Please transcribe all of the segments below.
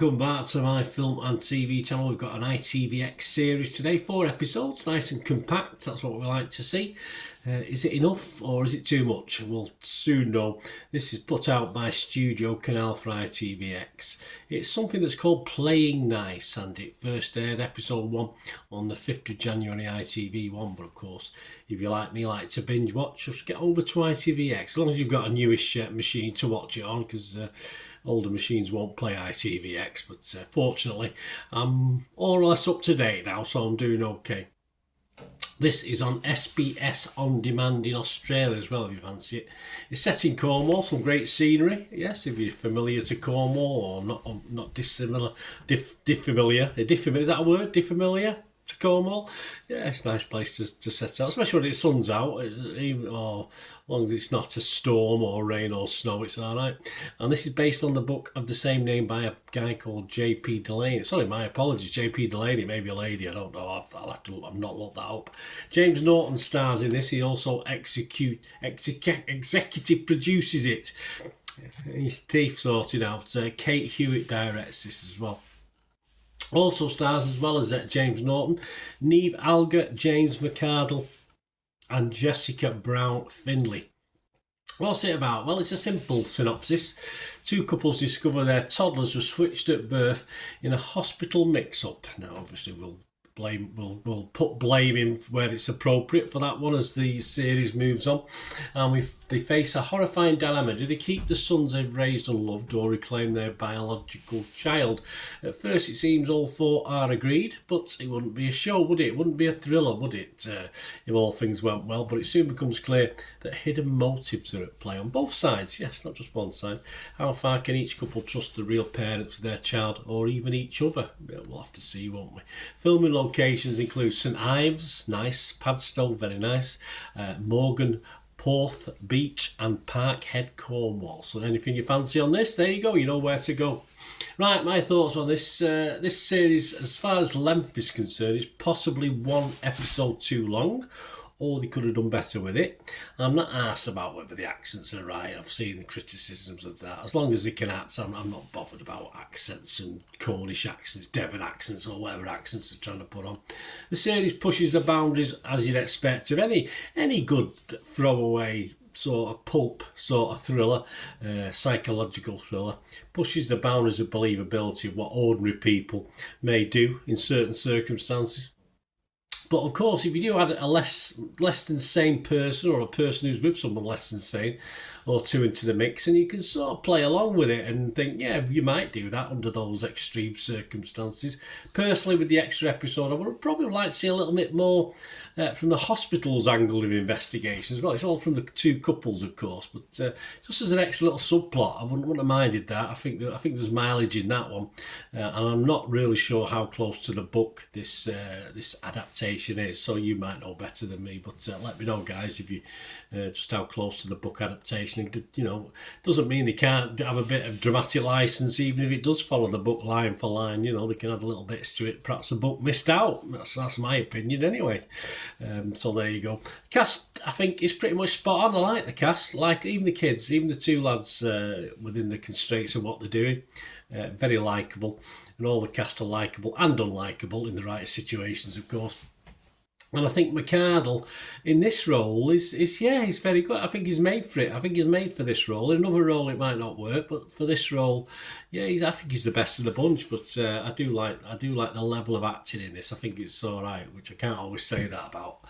welcome back to my film and TV channel. We've got an ITVX series today, 4 episodes, nice and compact, that's what we like to see. Is it enough or is it too much? We'll soon know. This is put out by Studio Canal for ITVX. It's something that's called Playing Nice, and it first aired episode 1 on the 5th of January ITV1, but of course, if you like me, like to binge watch, just get over to ITVX, as long as you've got a newish machine to watch it on, because older machines won't play ITVX, but fortunately I'm more or less up to date now, so I'm doing okay. This is on SBS On Demand in Australia as well, if you fancy it. It's set in Cornwall, some great scenery. Yes, if you're familiar to Cornwall or not dissimilar, diffamiliar. Is that a word? Diffamiliar to Cornwall? Yeah, it's a nice place to set out, especially when the sun's out. As long as it's not a storm or rain or snow, it's all right. And this is based on the book of the same name by a guy called J.P. Delaney. Sorry, my apologies, J.P. Delaney, maybe a lady, I don't know. I've not looked that up. James Norton stars in this. He also executive produces it. His teeth sorted out. Kate Hewitt directs this as well. Also stars, as well as James Norton, Niamh Algar, James McArdle, and Jessica Brown Findlay. What's it about? Well, it's a simple synopsis. 2 couples discover their toddlers were switched at birth in a hospital mix-up. Now, obviously, we'll put blame in where it's appropriate for that one as the series moves on, and they face a horrifying dilemma. Do they keep the sons they've raised and loved or reclaim their biological child? At first it seems all 4 are agreed, but it wouldn't be a show, would it? It wouldn't be a thriller, would it, if all things went well? But it soon becomes clear that hidden motives are at play on both sides. Yes, not just one side. How far can each couple trust the real parents of their child, or even each other? We'll have to see, won't we? Filming locations include St Ives, nice, Padstow, very nice, Morgan, Porth Beach, and Parkhead, Cornwall. So anything you fancy on this, there you go, you know where to go. Right, my thoughts on this this series, as far as length is concerned, is possibly 1 episode too long, or they could have done better with it. I'm not arsed about whether the accents are right. I've seen the criticisms of that. As long as they can act, I'm not bothered about accents and Cornish accents, Devon accents, or whatever accents they're trying to put on. The series pushes the boundaries, as you'd expect, of any good throwaway sort of pulp sort of thriller, psychological thriller. Pushes the boundaries of believability of what ordinary people may do in certain circumstances. But of course, if you do add a less than sane person, or a person who's with someone less than sane, or 2 into the mix, and you can sort of play along with it and think, yeah, you might do that under those extreme circumstances. Personally, with the extra episode, I would probably like to see a little bit more from the hospital's angle of investigation as well. It's all from the 2 couples, of course, but just as an extra little subplot, I wouldn't have minded that. I think there's mileage in that one, and I'm not really sure how close to the book this adaptation is, so you might know better than me, but let me know, guys, if you just how close to the book adaptation. You know, doesn't mean they can't have a bit of dramatic license, even if it does follow the book line for line. You know, they can add a little bits to it. Perhaps the book missed out. That's my opinion anyway. So there you go. Cast, I think, is pretty much spot on. I like the cast, like even the kids, even the 2 lads within the constraints of what they're doing. Very likeable, and all the cast are likeable and unlikeable in the right situations, of course. And I think McArdle in this role is he's very good. I think he's made for it. I think he's made for this role. In another role it might not work, but for this role, yeah, I think he's the best of the bunch. But I do like the level of acting in this. I think it's all right, which I can't always say that about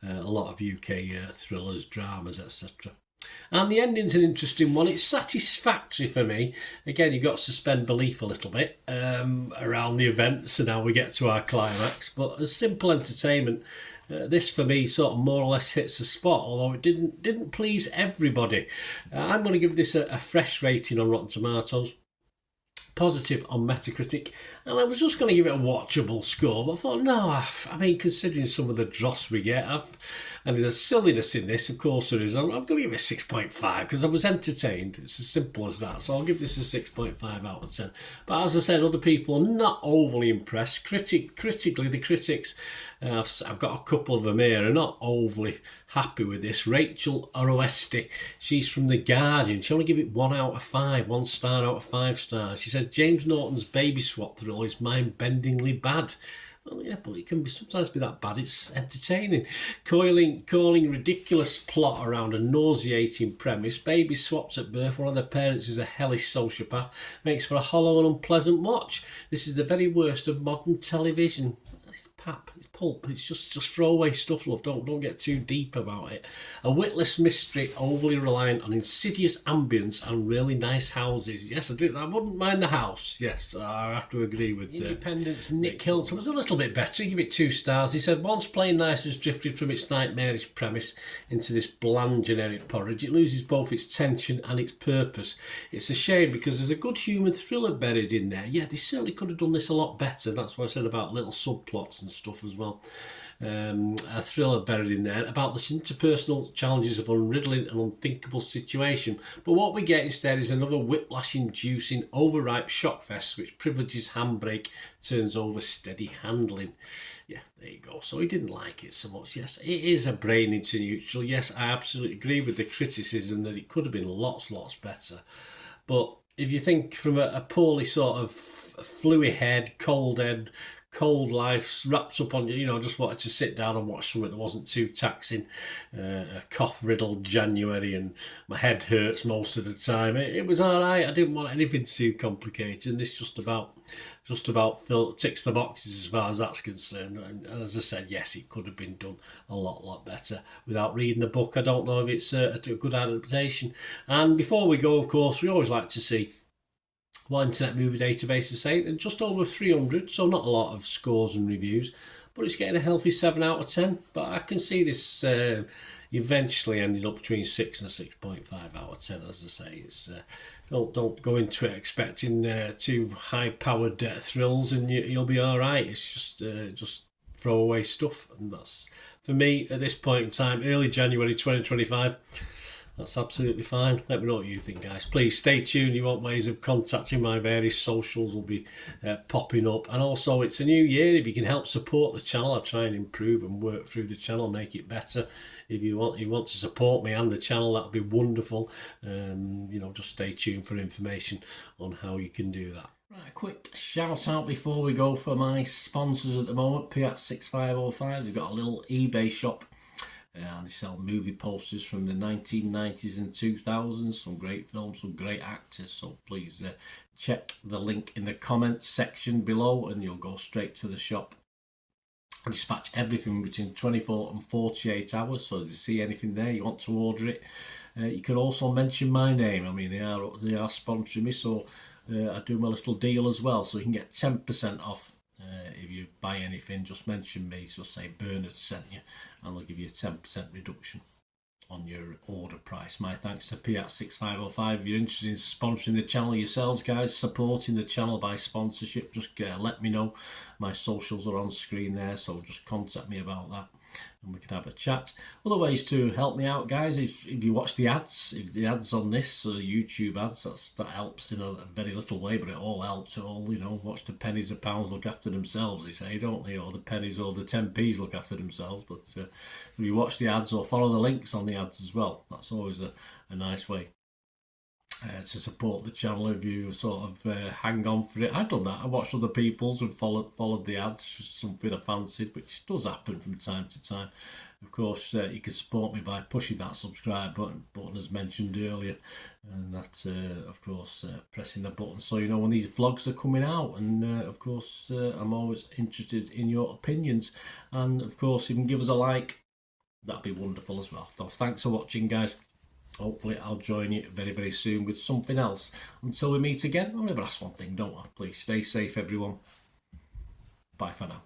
a lot of UK thrillers, dramas, etc. And the ending's an interesting one. It's satisfactory for me. Again, you've got to suspend belief a little bit around the events and how we get to our climax. But as simple entertainment, this for me sort of more or less hits the spot, although it didn't please everybody. I'm going to give this a fresh rating on Rotten Tomatoes, positive on Metacritic, and I was just going to give it a watchable score, but I thought, no, I mean, considering some of the dross we get, And there's silliness in this, of course there is. I'm going to give it a 6.5 because I was entertained. It's as simple as that. So I'll give this a 6.5 out of 10. But as I said, other people are not overly impressed. Critically, the critics, I've got a couple of them here, are not overly happy with this. Rachel Oroesti, she's from The Guardian. She only give it 1 out of 5, 1 star out of 5 stars. She says James Norton's baby swap thrill is mind-bendingly bad. Well, yeah, but it can sometimes be that bad. It's entertaining. Calling ridiculous plot around a nauseating premise. Baby swapped at birth. One of their parents is a hellish sociopath. Makes for a hollow and unpleasant watch. This is the very worst of modern television. It's pap. It's pulp. It's just throwaway stuff, love. Don't get too deep about it. A witless mystery, overly reliant on insidious ambience and really nice houses. Yes, I do. I wouldn't mind the house. Yes, I have to agree with Independence. Nick Hilton was a little bit better. He give it 2 stars. He said, once Plain Nice has drifted from its nightmarish premise into this bland generic porridge, it loses both its tension and its purpose. It's a shame because there's a good human thriller buried in there. Yeah, they certainly could have done this a lot better. That's what I said about little subplots and stuff as well. A thriller buried in there about the interpersonal challenges of unriddling an unthinkable situation. But what we get instead is another whiplash-inducing, overripe shockfest which privileges handbrake, turns over steady handling. Yeah, there you go. So he didn't like it so much. Yes, it is a brain into neutral. Yes, I absolutely agree with the criticism that it could have been lots better. But if you think from a poorly sort of fluid head, cold life wrapped up on you, just wanted to sit down and watch something that wasn't too taxing. A cough-riddled January and my head hurts most of the time. It was all right. I didn't want anything too complicated, and this just about ticks the boxes as far as that's concerned. And as I said, yes, it could have been done a lot better. Without reading the book, I don't know if it's a good adaptation. And before we go, of course, we always like to see what Internet Movie Database is saying, and just over 300, so not a lot of scores and reviews, but it's getting a healthy 7 out of 10. But I can see this eventually ending up between 6 and a 6.5 out of 10. As I say, it's don't go into it expecting too high-powered thrills, and you'll be all right. It's just throwaway stuff, and that's for me at this point in time, early January 2025. That's absolutely fine. Let me know what you think, guys. Please stay tuned. You want ways of contacting my various socials will be popping up. And also, it's a new year. If you can help support the channel, I'll try and improve and work through the channel, make it better. If you want to support me and the channel, that'd be wonderful. Just stay tuned for information on how you can do that. Right, a quick shout out before we go for my sponsors at the moment. PX6505. They've got a little eBay shop. They sell movie posters from the 1990s and 2000s, some great films, some great actors, so please check the link in the comments section below and you'll go straight to the shop. I dispatch everything between 24 and 48 hours, so if you see anything there, you want to order it, you can also mention my name. I mean, they are sponsoring me, so I do my little deal as well, so you can get 10% off. If you buy anything, just mention me, so say Bernard sent you, and they'll give you a 10% reduction on your order price. My thanks to PX6505. If you're interested in sponsoring the channel yourselves, guys, supporting the channel by sponsorship, just let me know. My socials are on screen there, so just contact me about that and we can have a chat. Other ways to help me out, guys, if you watch the ads, if the ads on this YouTube ads, that helps in a very little way, but it all helps. Watch the pennies and pounds look after themselves, they say, don't they? Or the pennies or the 10p's look after themselves. But if you watch the ads or follow the links on the ads as well, that's always a nice way to support the channel. If you sort of hang on for it, I've done that. I watched other people's and followed the ads, something I fancied, which does happen from time to time. Of course, you can support me by pushing that subscribe button as mentioned earlier, and that's of course pressing the button so you know when these vlogs are coming out. And of course, I'm always interested in your opinions, and of course, if you can give us a like, that'd be wonderful as well. So thanks for watching, guys. Hopefully I'll join you very, very soon with something else. Until we meet again, I'll never ask one thing, don't I? Please stay safe, everyone. Bye for now.